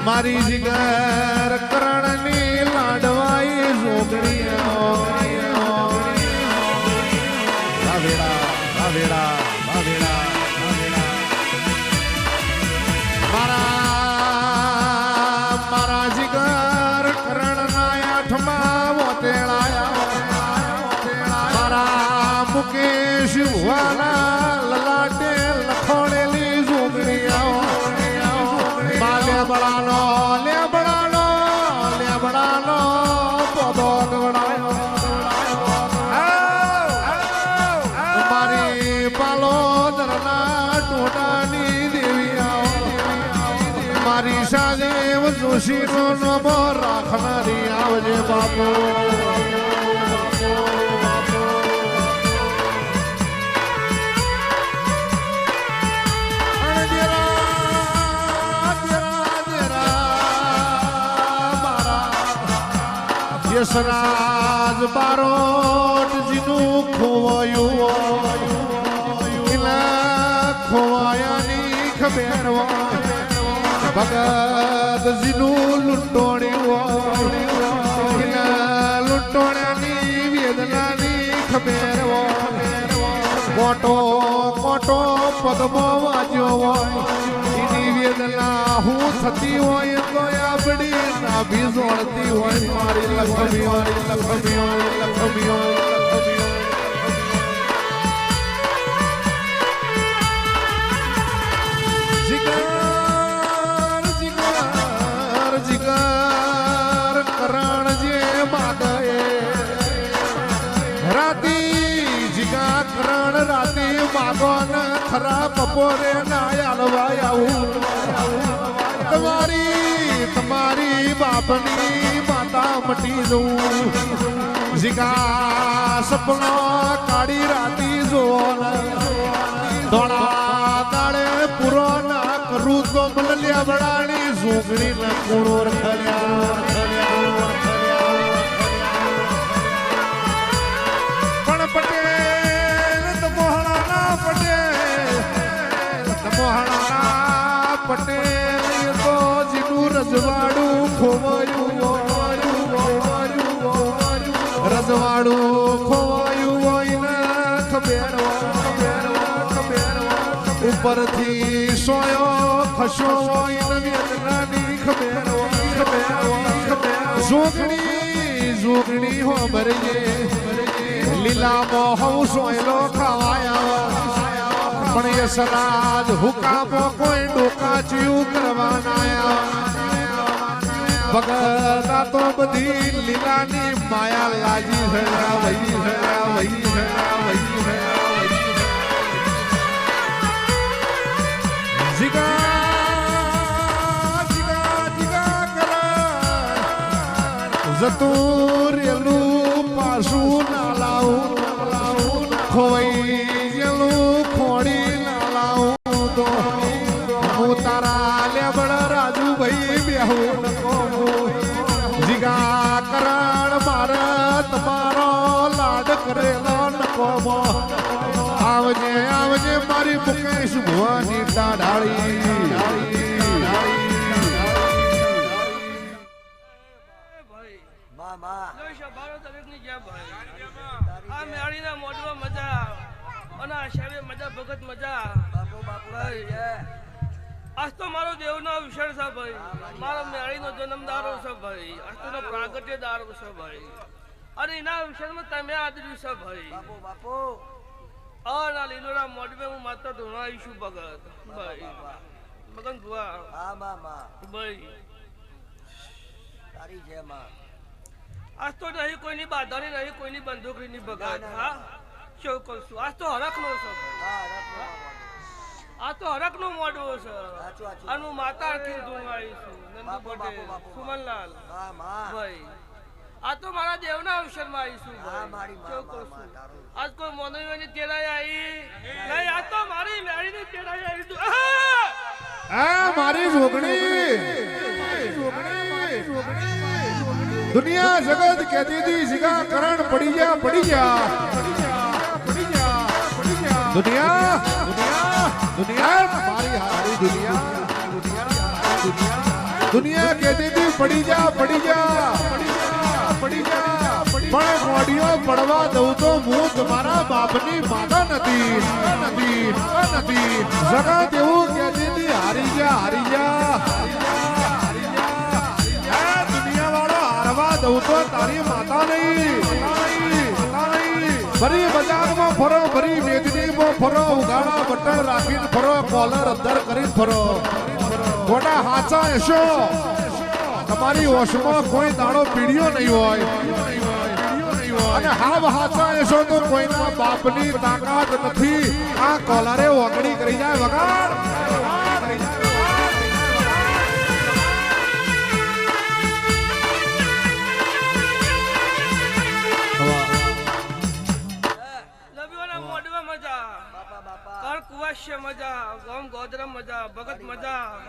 મારી જીગર કરણની લાડવાઈ જોગણીઓ ભાવેડા ભાવેડા ભાવેડા ભાવેડા મારા જીગર કરણના આઠમા વોતેળાયા મારા મુકેશ ભુવાના લલાટે લખોડેલી જોગણીઓ લેબડાનો પોદો ગવડાયો મારી પાલોદરના ટોટાની દેવી મારી સાદેવ જોશીનો નમો રાખનારી આવજે બાપુ યશરાજ બારોટજીનું ખોવાયું ખોવાયાની ખબર ભગતજીનું લૂંટોણ્યાની વેદનાની ખબર કોટો કોટો પગમાં વાજ્યો એની વેદના હું થતી હોય તો આપડી નાભી જોડતી હોય મારી લખમી જીગર કરણ જે માગે રાતી જીગા કરણ રાતી માગો ન ખરા બપોરે ના આલવા આવું તમારી બાપની માતા મટી જવું જીગા સપનો કાળી રાતી જોન દોડા દાડે પૂરો ના કરું તો મને લેબડાની ઝૂંકડી ના કુણો રખડ્યા પણ પટેલ મોહણા પટેલ તો જીનું રજવાડું ખોવાયું હોય ને ખબર ઉપરથી સોયો ખસો હોય ને વેદનાની ખબર જોગણી હો ભરીએ લીલામાં હવ સોયલો ખાવાયા પણ યશરાજ હુકામો કોઈ ડોકા ચીયું કરવાના ભગતા તો બધી લીલાની માયા લાગી જતું રેલું પાછું ના લાવું ખોવાઈ ગયેલું ખોડી ના લાવું તો હું તારા લેબડ રાજુભાઈ બેહું જીગા કરણ મારે તમારો લાડ કરેલો નકોમો આવજે આવજે મારી મુકેશ ભુવાની ડાળી ભગત મજા આજ તો મારો દેવનો વિષય છે ભાઈ મારો મેળીનો જન્મદારો છે ભાઈ આજ તો પ્રાગટ્ય દારો છે ભાઈ અને એના વિષયમાં તમે આદર્યું છે ભાઈ ના લીલોડા મોડવે હું માતા ધોણાઈશું ભગત ભાઈ ભગત ભુવા ભાઈ તારી જય માં આજ તો નહીં કોઈની બાધાની નહીં કોઈની બંદૂકની ભગત હા શું કરશું આજ તો હરખનો છે આ તો હરખનો મોડવો છે આનું માતા આખી ધૂણાઈશું નંદુ પટેલ સુમનલાલ ભાઈ આ તો મારા દેવના અવસરમાં આવીશું શું કરશું આજ કોઈ મોનવીની તેડાઈ આવી નહીં આ તો મારી મેળીની તેડાઈ આવી મારી જોગણી દુનિયા જગત કહેતી હતી જીગા કરણ પડી જા દુનિયા મારી હારી દુનિયા કહેતી હતી પડી જા પણ મોઢીઓ પડવા દઉં તો હું તમારા બાપની માતા નથી જગત એવું કહેતી હતી હારી જા દુનિયા વાળો હારવા દઉં તો તારી માતા નહીં ભરી બજારમાં ફરો ભરી વેદનીમાં ફરો ઉગાડા બટન રાખીને ફરો કોલર અંદર કરીને ફરો ખોટા હાચા હશો તમારી ઓશમાં કોઈ દાડો પીડ્યો નહીં હોય અને હાવ હાચા હશો તો કોઈના બાપની તાકાત નથી આ કોલરે ઓગણી કરી જાય વગાડ મજા ગોમ ગોદરમ મજા ભગત મજા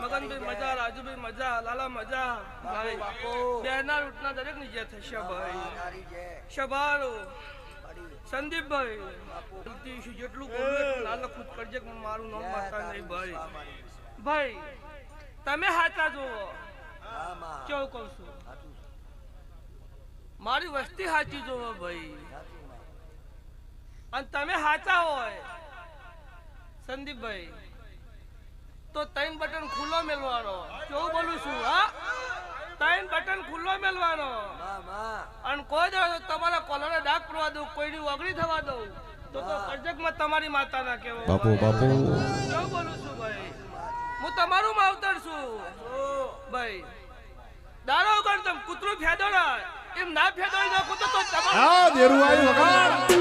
મગનભાઈ મજા રાજુભાઈ મજા લાલા મજા ભાઈ બેના રૂટના દરેક ની જે થશે ભાઈ શબારો સંદીપભાઈ જેટલું લાલા ખુદ કરજે મારું નામ માતા નહીં ભાઈ ભાઈ તમે હાચા જોવો કેવું કહું છું મારી વસ્તી હાચી જોવો ભાઈ અને તમે હાચા હોય સંદીપભાઈ તો 3 બટન ખુલ્લો મેલવાનો કેવું બોલું છું હા 3 બટન ખુલ્લો મેલવાનો અને કોઈ દો તમારા કોલરે ડાક પડવા દઉં કોઈની ઓગળી થવા દઉં તો કરજકમાં તમારી માતા ના કેવો બાપુ કેવું બોલું છું ભાઈ હું તમારું માવતર છું ભાઈ દારો વગર તમે કૂતરું ફેદોડા એમ ના ફેદોડી નાખો તો તમારું હા દેરું આવ્યું વગાડ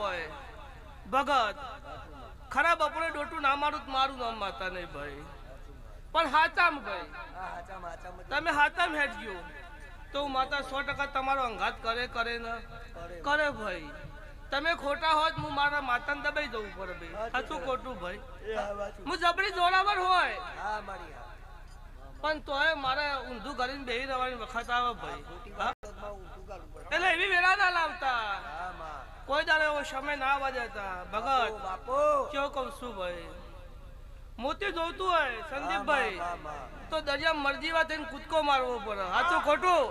હોય ભગત ખરા બપોરે ડોટું ના મારું મારું નામ માતા નહીં ભાઈ પણ હાચામ ભાઈ તમે હાચામ હેડ ગયો તો માતા 100% તમારો અંઘાત કરે ને કરે ભાઈ તમે ખોટા હોત હું મારા માતાને દબાઈ જવું પડે ભાઈ સાચું ખોટું ભાઈ હું જબરી જોરાવર હોય પણ તોય મારે ઊંધું કરીને બેહી રહેવાની વખત આવે ભાઈ એટલે એવી વેરા ના લાવતા કોઈ દાડો એવો સમય ના આવવા દેતા ભગત કેવું કહું છું ભાઈ મોતી જોતું હોય સંદીપભાઈ તો દરિયા મરજીવા થઈને કૂદકો મારવો પડે સાચું ખોટું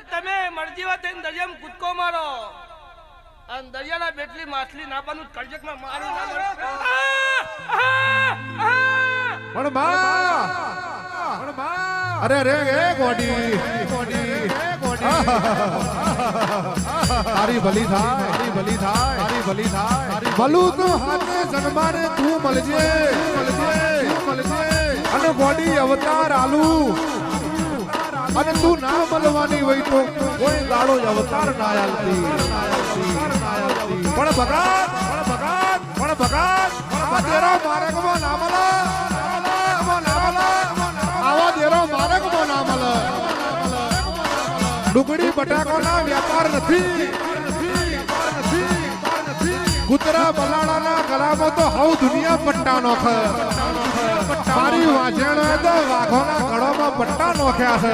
તમે મરજીવા થઈને દરિયામાં કૂદકો મારો અને દરિયાના બેટલી માછલી નાપાનું કરજકમાં મારું અરે રે ગોડી તારી ભલી થાય ભલું તો હાથે જન્માને તું મળજે અને ગોડી અવતાર આલુ અને તું ના મળવાની હોય તો કોઈ ગાળો અવતાર ના આલતી પણ ભગત આ તેરા માર્ગમાં ના મળે આવા દેરો માર્ગમાં ના મળે ડુંગળી બટાકાના વ્યાપાર નથી કૂતરા બલાડાના ગળામાં તો હવ દુનિયા પટ્ટા નોખે મારી વાંચણ તો વાઘોના ગળોમાં પટ્ટા નોખ્યા છે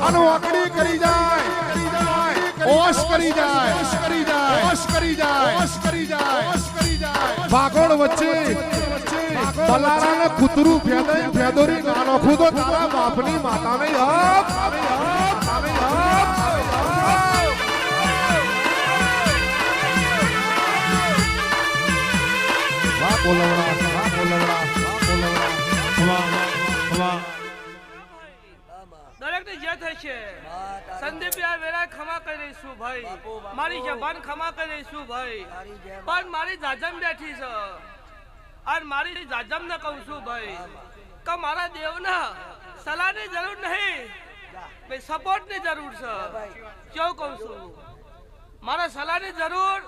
અને ઓકડી કરી જાય ઓશ કરી જાય વાઘોડ વચ્ચે બલાડાને કૂતરું ફેદોરી ના નોખું તો તારા બાપની માતા નહીં દરેક ની જે થઈ છે સંદીપ વેરા ખમા કરી રહીશું ભાઈ મારી જબાન ખમા કરી રહીશું ભાઈ પણ મારી જાજમ બેઠી છે અને મારી જાજમ ને કહું છું ભાઈ કે મારા દેવના સલાહની જરૂર નહીં ભાઈ સપોર્ટ ની જરૂર છે કેવું કહું છું મારા સલાહની જરૂર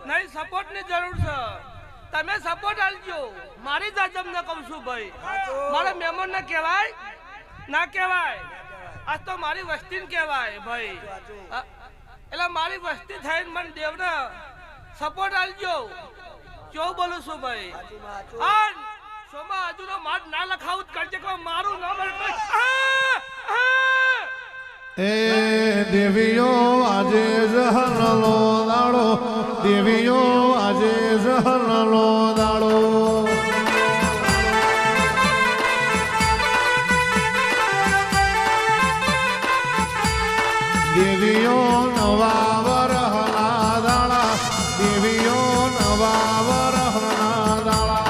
નહીં સપોર્ટ ની જરૂર છે તમે સપોર્ટ આલજો મારી જાત તમને કહું છું ભાઈ મારા મહેમાન ને કહેવાય ના કહેવાય આ તો મારી વસ્તી ને કહેવાય ભાઈ એટલે મારી વસ્તી થઈને મને દેવને સપોર્ટ આલજો કેવું બોલું છું ભાઈ આન સોમા આજુનો માર ના લખાવું કરજે કે મારું નામ એ દેવીઓ આજે જહરલો દાડો દેવીઓ આજે જહરલો દાડો દેવીઓ નવા વરહના દાડા દેવીઓ નવા વરહના દાડા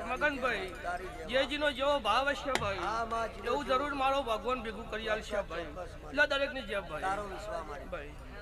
મગનભાઈ જેજીનો જેવો ભાવ હશે ભાઈ એવું જરૂર મારો ભગવાન ભેગું કરી આલશે ભાઈ એટલે દરેક ની જેમ ભાઈ